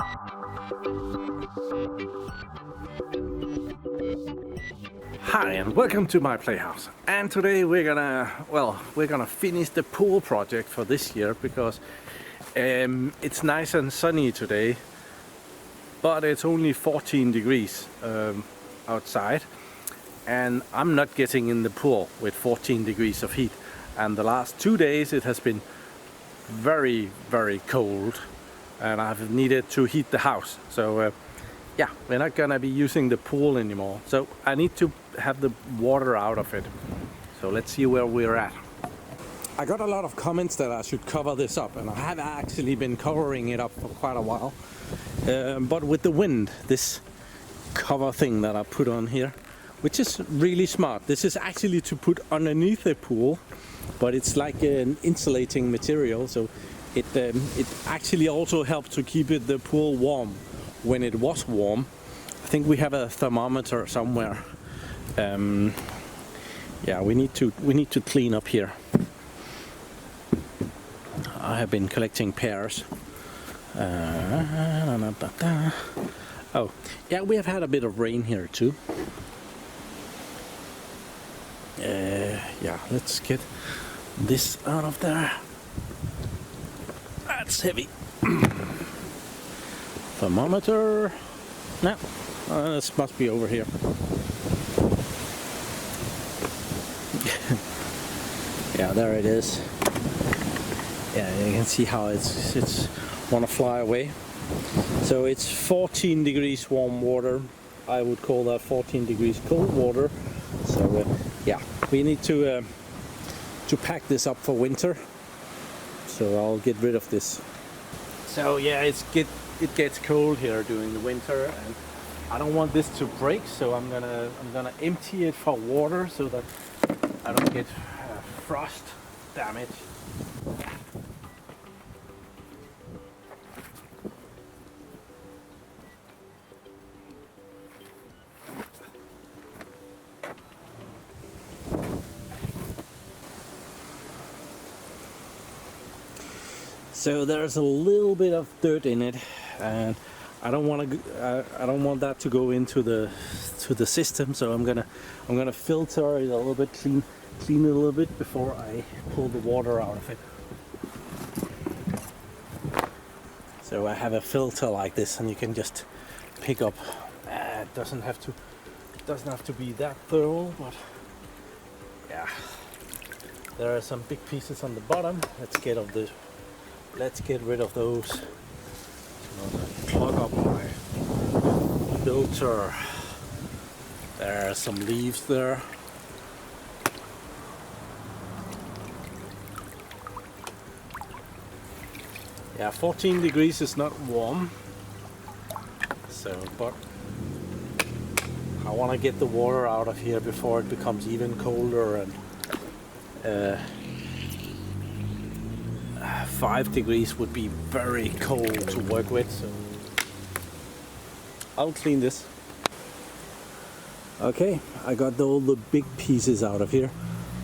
Hi and welcome to my playhouse. And today we're gonna finish the pool project for this year because it's nice and sunny today, but it's only 14 degrees outside, and I'm not getting in the pool with 14 degrees of heat. And the last 2 days it has been very cold, and I've needed to heat the house. So yeah, we're not gonna be using the pool anymore. So I need to have the water out of it. So let's see where we're at. I got a lot of comments that I should cover this up, and I have actually been covering it up for quite a while. But with the wind, this cover thing that I put on here, which is really smart. This is actually to put underneath the pool, but it's like an insulating material, so it actually also helps to keep the pool warm when it was warm. I think we have a thermometer somewhere. Yeah, we need to clean up here. I have been collecting pears. Oh, yeah, we have had a bit of rain here too. Yeah, let's get this out of there. That's heavy. Thermometer. No, this must be over here. Yeah, there it is. Yeah, you can see how it's wanna fly away. So it's 14 degrees warm water. I would call that 14 degrees cold water. So yeah, we need to pack this up for winter. So I'll get rid of this. So yeah, it gets cold here during the winter, and I don't want this to break. So I'm gonna empty it for water so that I don't get frost damage. So there's a little bit of dirt in it, and I don't want that to go into the system. So I'm gonna filter it a little bit, clean it a little bit before I pull the water out of it. So I have a filter like this, and you can just pick up. It doesn't have to be that thorough, but yeah, there are some big pieces on the bottom. Let's get rid of those. So plug up my filter. There are some leaves there. Yeah, 14 degrees is not warm. So, but I want to get the water out of here before it becomes even colder, and 5 degrees would be very cold to work with, so I'll clean this. Okay, I got all the big pieces out of here.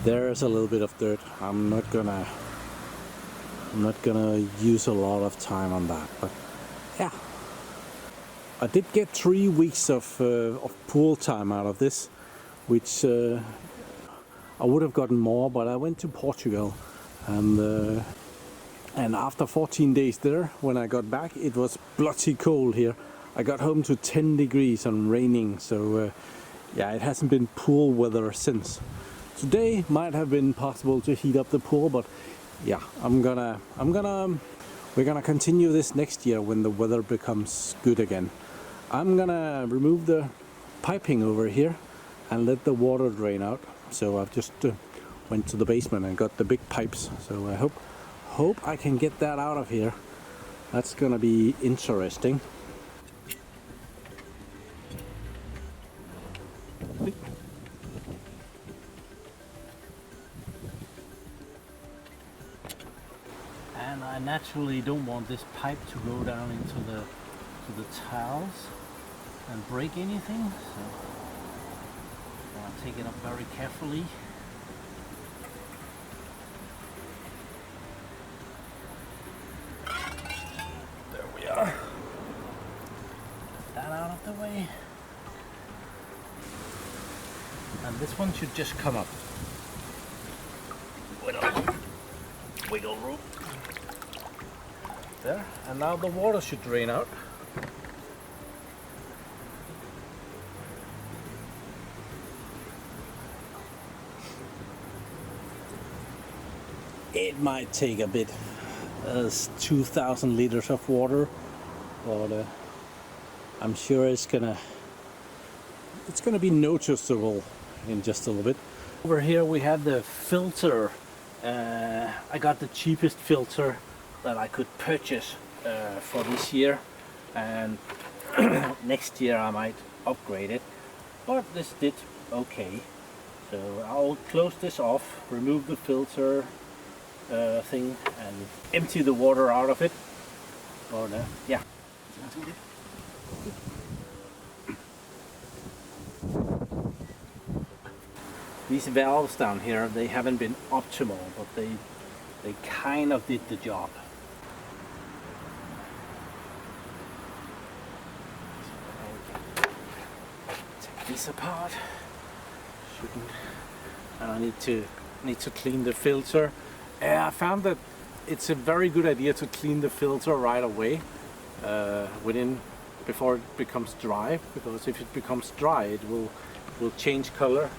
There's a little bit of dirt. I'm not gonna use a lot of time on that, but yeah. I did get 3 weeks of pool time out of this, which I would have gotten more, but I went to Portugal, and after 14 days there, when I got back, it was bloody cold here. I got home to 10 degrees and raining, so yeah, it hasn't been pool weather since. Today might have been possible to heat up the pool, but yeah, we're gonna continue this next year when the weather becomes good again. I'm gonna remove the piping over here and let the water drain out. So I've just went to the basement and got the big pipes. So I hope I can get that out of here. That's gonna be interesting. And I naturally don't want this pipe to go down into the tiles and break anything, so I'll take it up very carefully. There we are. this one should just come up. Wiggle room. There, and now the water should drain out. It might take a bit. There's 2,000 liters of water, but I'm sure it's gonna be noticeable in just a little bit. Over here we have the filter. I got the cheapest filter that I could purchase for this year, and next year I might upgrade it, but this did okay. So I'll close this off, remove the filter thing, and empty the water out of it. Or yeah. These valves down here, they haven't been optimal, but they kind of did the job. Take this apart. And I need to clean the filter. I found that it's a very good idea to clean the filter right away, before it becomes dry, because if it becomes dry, it will change color.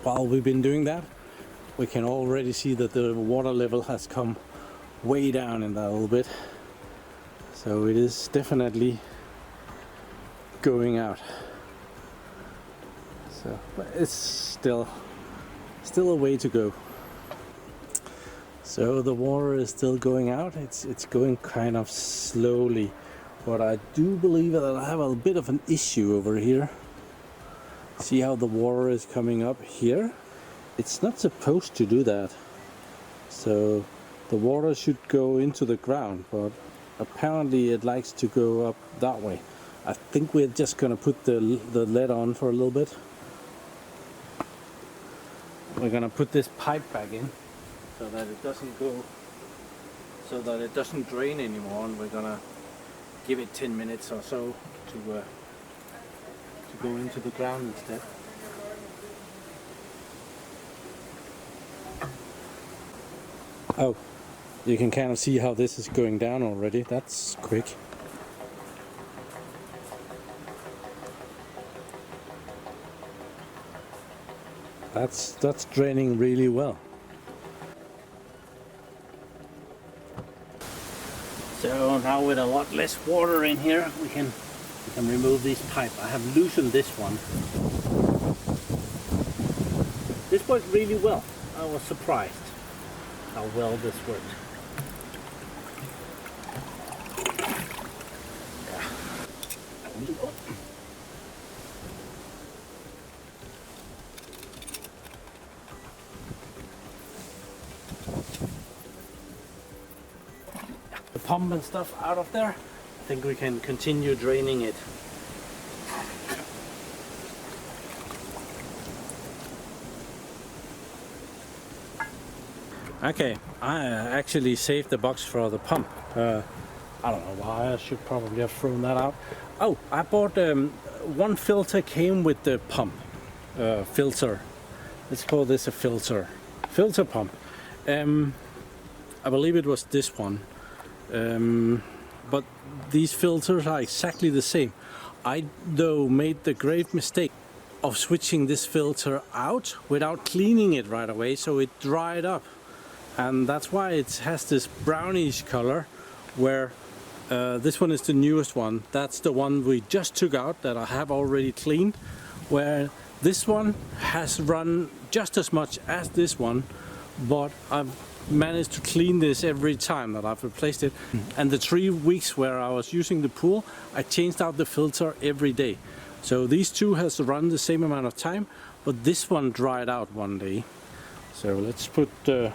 While we've been doing that, we can already see that the water level has come way down in that a little bit. So it is definitely going out. So, but it's still a way to go. So the water is still going out. It's going kind of slowly, but I do believe that I have a bit of an issue over here. See how the water is coming up here? It's not supposed to do that. So the water should go into the ground, but apparently it likes to go up that way. I think we're just gonna put the lid on for a little bit. We're gonna put this pipe back in so that it doesn't drain anymore, and we're gonna give it 10 minutes or so to go into the ground instead. Oh, you can kind of see how this is going down already. That's quick. That's draining really well. So now with a lot less water in here, we can remove this pipe. I have loosened this one. This worked really well. I was surprised how well this worked. The pump and stuff out of there. I think we can continue draining it. Okay, I actually saved the box for the pump. I don't know why, I should probably have thrown that out. Oh, I bought one filter came with the pump filter. Let's call this a filter pump. I believe it was this one. But these filters are exactly the same. I though made the grave mistake of switching this filter out without cleaning it right away, so it dried up, and that's why it has this brownish color, where this one is the newest one. That's the one we just took out that I have already cleaned, where this one has run just as much as this one, but I've managed to clean this every time that I've replaced it. And the 3 weeks where I was using the pool, I changed out the filter every day. So these two has run the same amount of time, but this one dried out one day. So let's put a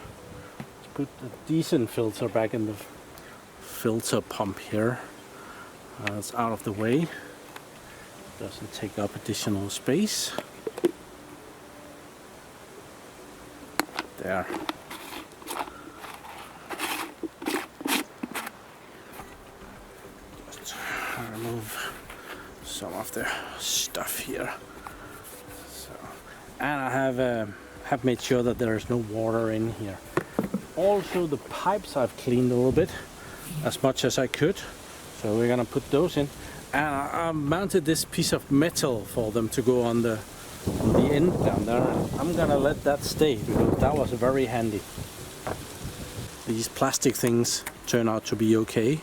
decent filter back in the filter pump here. It's out of the way, doesn't take up additional space. There. the stuff here. So, and I have made sure that there is no water in here. Also, the pipes I've cleaned a little bit, as much as I could. So we're gonna put those in. And I mounted this piece of metal for them to go on the end down there. I'm gonna let that stay because that was very handy. These plastic things turn out to be okay.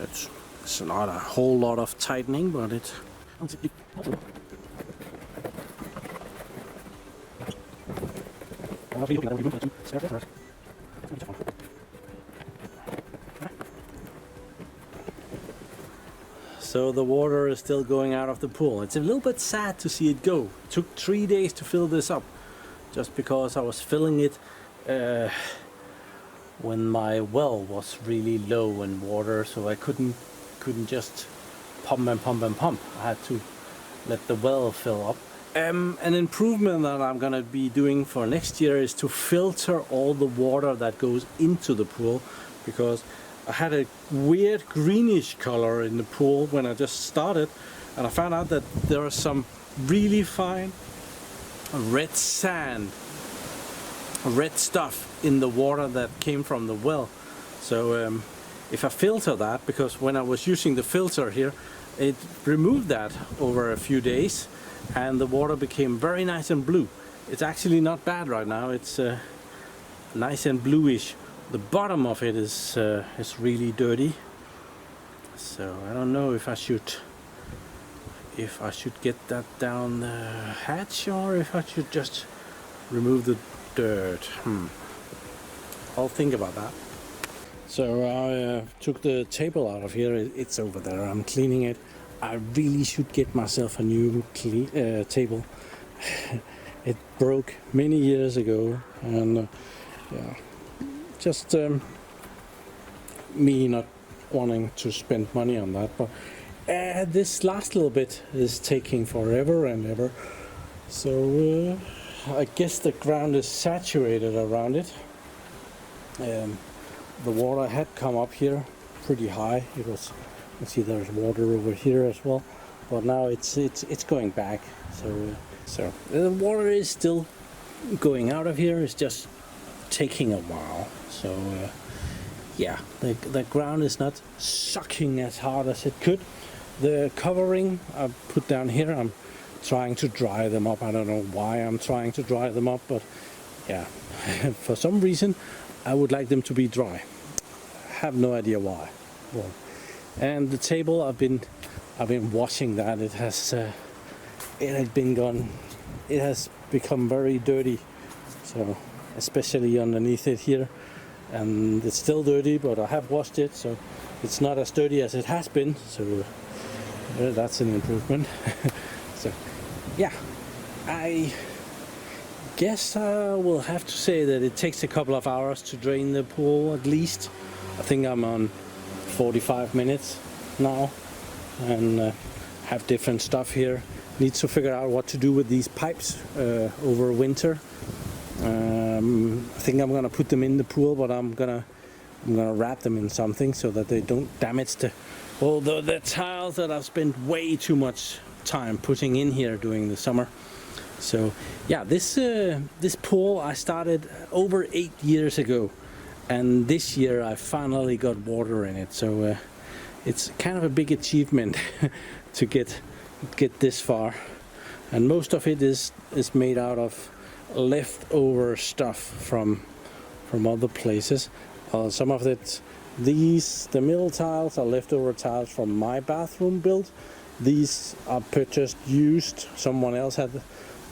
It's not a whole lot of tightening, but it. So the water is still going out of the pool. It's a little bit sad to see it go. It took 3 days to fill this up, just because I was filling it when my well was really low in water, so I couldn't just pump and pump and pump. I had to let the well fill up. An improvement that I'm gonna be doing for next year is to filter all the water that goes into the pool, because I had a weird greenish color in the pool when I just started, and I found out that there are some really fine red sand, red stuff in the water that came from the well. So if I filter that, because when I was using the filter here, it removed that over a few days, and the water became very nice and blue. It's actually not bad right now. It's nice and bluish. The bottom of it is really dirty. So I don't know if I should get that down the hatch, or if I should just remove the dirt. I'll think about that. So I took the table out of here. It's over there. I'm cleaning it. I really should get myself a new table. It broke many years ago, and yeah, just me not wanting to spend money on that. But this last little bit is taking forever and ever. So I guess the ground is saturated around it. The water had come up here pretty high. It was, you see there's water over here as well, but now it's going back. So the water is still going out of here. It's just taking a while. So yeah, the ground is not sucking as hard as it could. The covering I put down here, I'm trying to dry them up. I don't know why I'm trying to dry them up, but yeah, for some reason I would like them to be dry. I have no idea why. Well, and the table, I've been washing that. It has become very dirty. So especially underneath it here, and it's still dirty, but I have washed it, so it's not as dirty as it has been. So that's an improvement. So yeah, I guess I will have to say that it takes a couple of hours to drain the pool at least. I think I'm on 45 minutes now, and have different stuff here. Need to figure out what to do with these pipes over winter. I think I'm gonna put them in the pool, but I'm gonna wrap them in something so that they don't damage the tiles that I've spent way too much time putting in here during the summer. So yeah, this pool I started over 8 years ago, and this year I finally got water in it. So it's kind of a big achievement to get this far, and most of it is made out of leftover stuff from other places. Some of it, the middle tiles are leftover tiles from my bathroom build. These are purchased used. Someone else had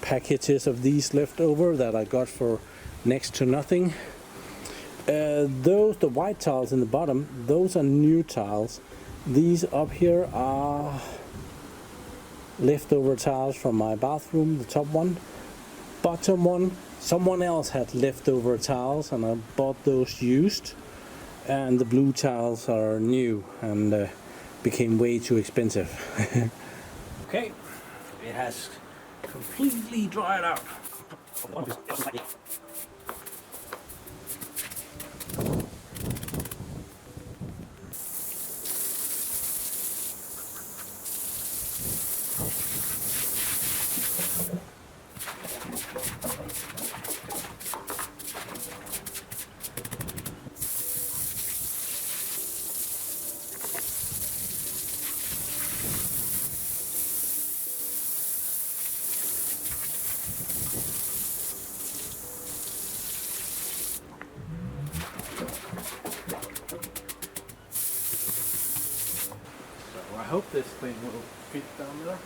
packages of these left over that I got for next to nothing. The white tiles in the bottom, those are new tiles. These up here are leftover tiles from my bathroom, the top one. Bottom one, someone else had leftover tiles, and I bought those used. And the blue tiles are new and became way too expensive. Okay, it has completely dried out. hope this thing will fit down there.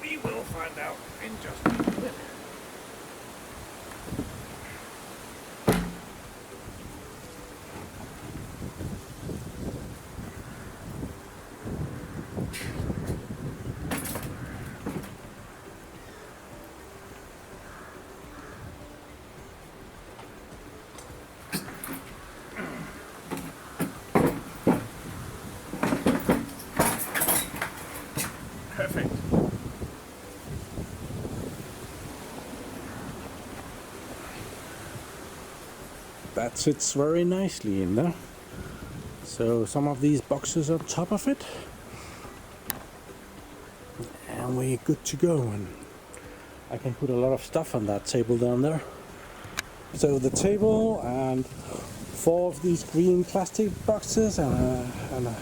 We will find out in just a minute. Perfect. That sits very nicely in there. So some of these boxes on top of it, and we're good to go. And I can put a lot of stuff on that table down there. So the table and 4 of these green plastic boxes and a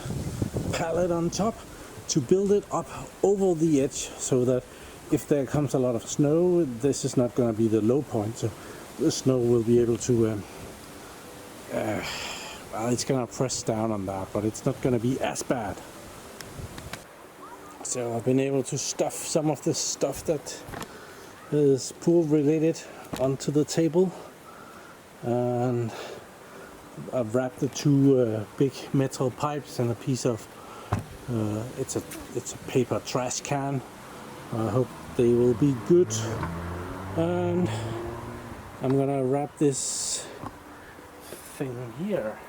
pallet on top to build it up over the edge, so that if there comes a lot of snow, this is not going to be the low point. So the snow will be able to well, it's gonna press down on that, but it's not gonna be as bad. So I've been able to stuff some of the stuff that is pool related onto the table, and I've wrapped the 2 big metal pipes and a piece of it's a paper trash can. I hope they will be good, and I'm gonna wrap this thing here,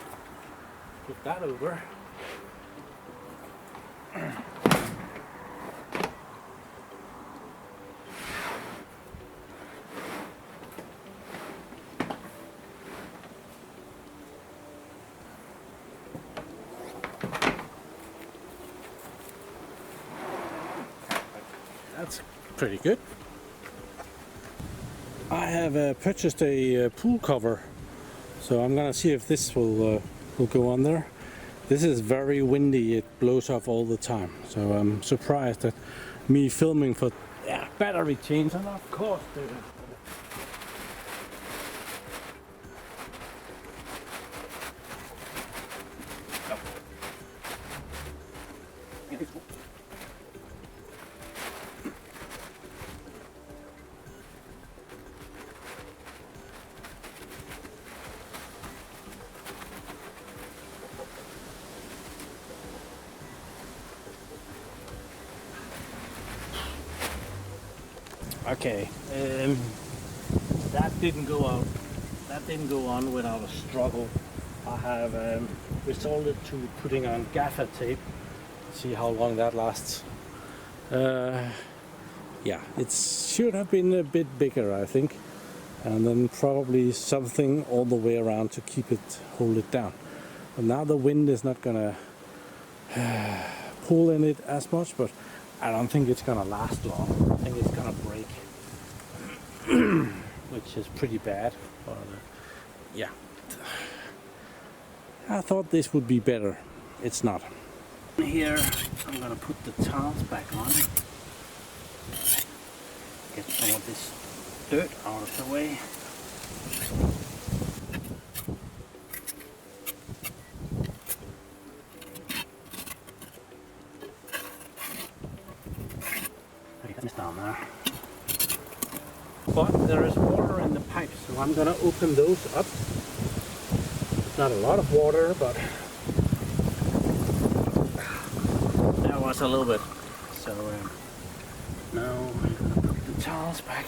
put that over. That's pretty good. I have purchased a pool cover, so I'm gonna see if this will go on there. This is very windy, it blows off all the time, so I'm surprised that me filming for battery change, and of course okay, that didn't go out. That didn't go on without a struggle. I have resorted to putting on gaffer tape. See how long that lasts. Yeah, it should have been a bit bigger, I think, and then probably something all the way around to hold it down. But now the wind is not gonna pull in it as much, but I don't think it's gonna last long. I think it's gonna break, which is pretty bad. But yeah, I thought this would be better. It's not. Here, I'm gonna put the tiles back on. Get some of this dirt out of the way. Down there. But there is water in the pipes, so I'm gonna open those up. It's not a lot of water, but there was a little bit. So now I'm gonna put the towels back.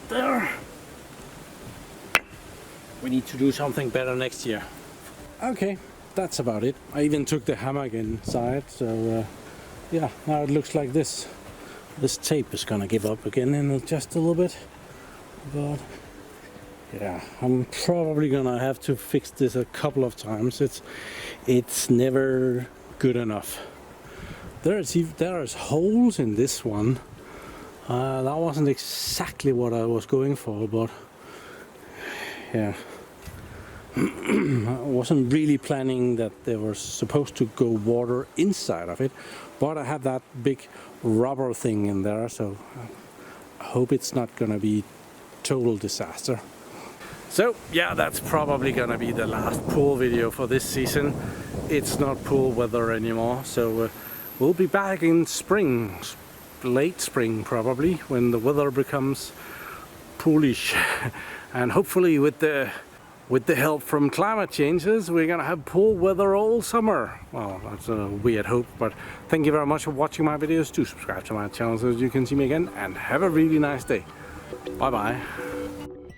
There. We need to do something better next year. Okay, that's about it. I even took the hammock inside, so yeah, now it looks like this. This tape is gonna give up again in just a little bit, but yeah, I'm probably gonna have to fix this a couple of times. It's never good enough. There's holes in this one. That wasn't exactly what I was going for, but yeah. I wasn't really planning that there was supposed to go water inside of it, but I have that big rubber thing in there, so I hope it's not gonna be total disaster. So yeah, that's probably gonna be the last pool video for this season. It's not pool weather anymore, so we'll be back in spring, late spring probably, when the weather becomes poolish. And hopefully with the help from climate changes, we're gonna have pool weather all summer. Well, that's a weird hope, but thank you very much for watching my videos. Do subscribe to my channel so that you can see me again, and have a really nice day. Bye bye.